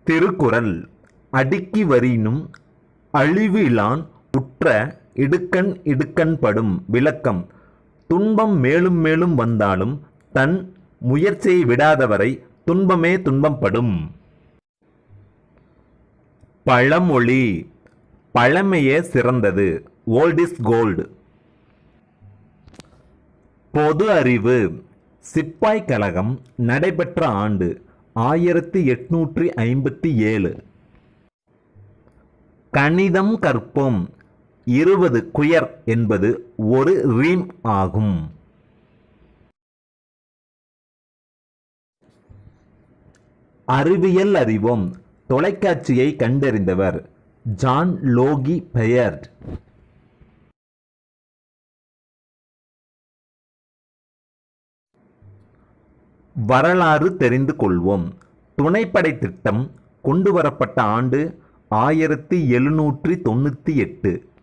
திருக்குறள் அடுக்கி வரினும் அழிவிலான் உற்ற இடுக்கண் இடுக்கண்படும் விளக்கம். துன்பம் மேலும் மேலும் வந்தாலும் தன் முயற்சியை விடாதவரை துன்பமே துன்பப்படும். பழமொழி பழமையே சிறந்தது. Old is gold. பொது அறிவு. சிப்பாய் கழகம் நடைபெற்ற ஆண்டு 1857. கணிதம் கற்போம். 20 குயர் என்பது ஒரு ரீம் ஆகும். அறிவியல் அறிவோம். தொலைக்காட்சியை கண்டறிந்தவர் ஜான் லோகி பெயர்ட். வரலாறு தெரிந்து கொள்வோம். துணைப்படை திட்டம் கொண்டு வரப்பட்ட ஆண்டு 1798.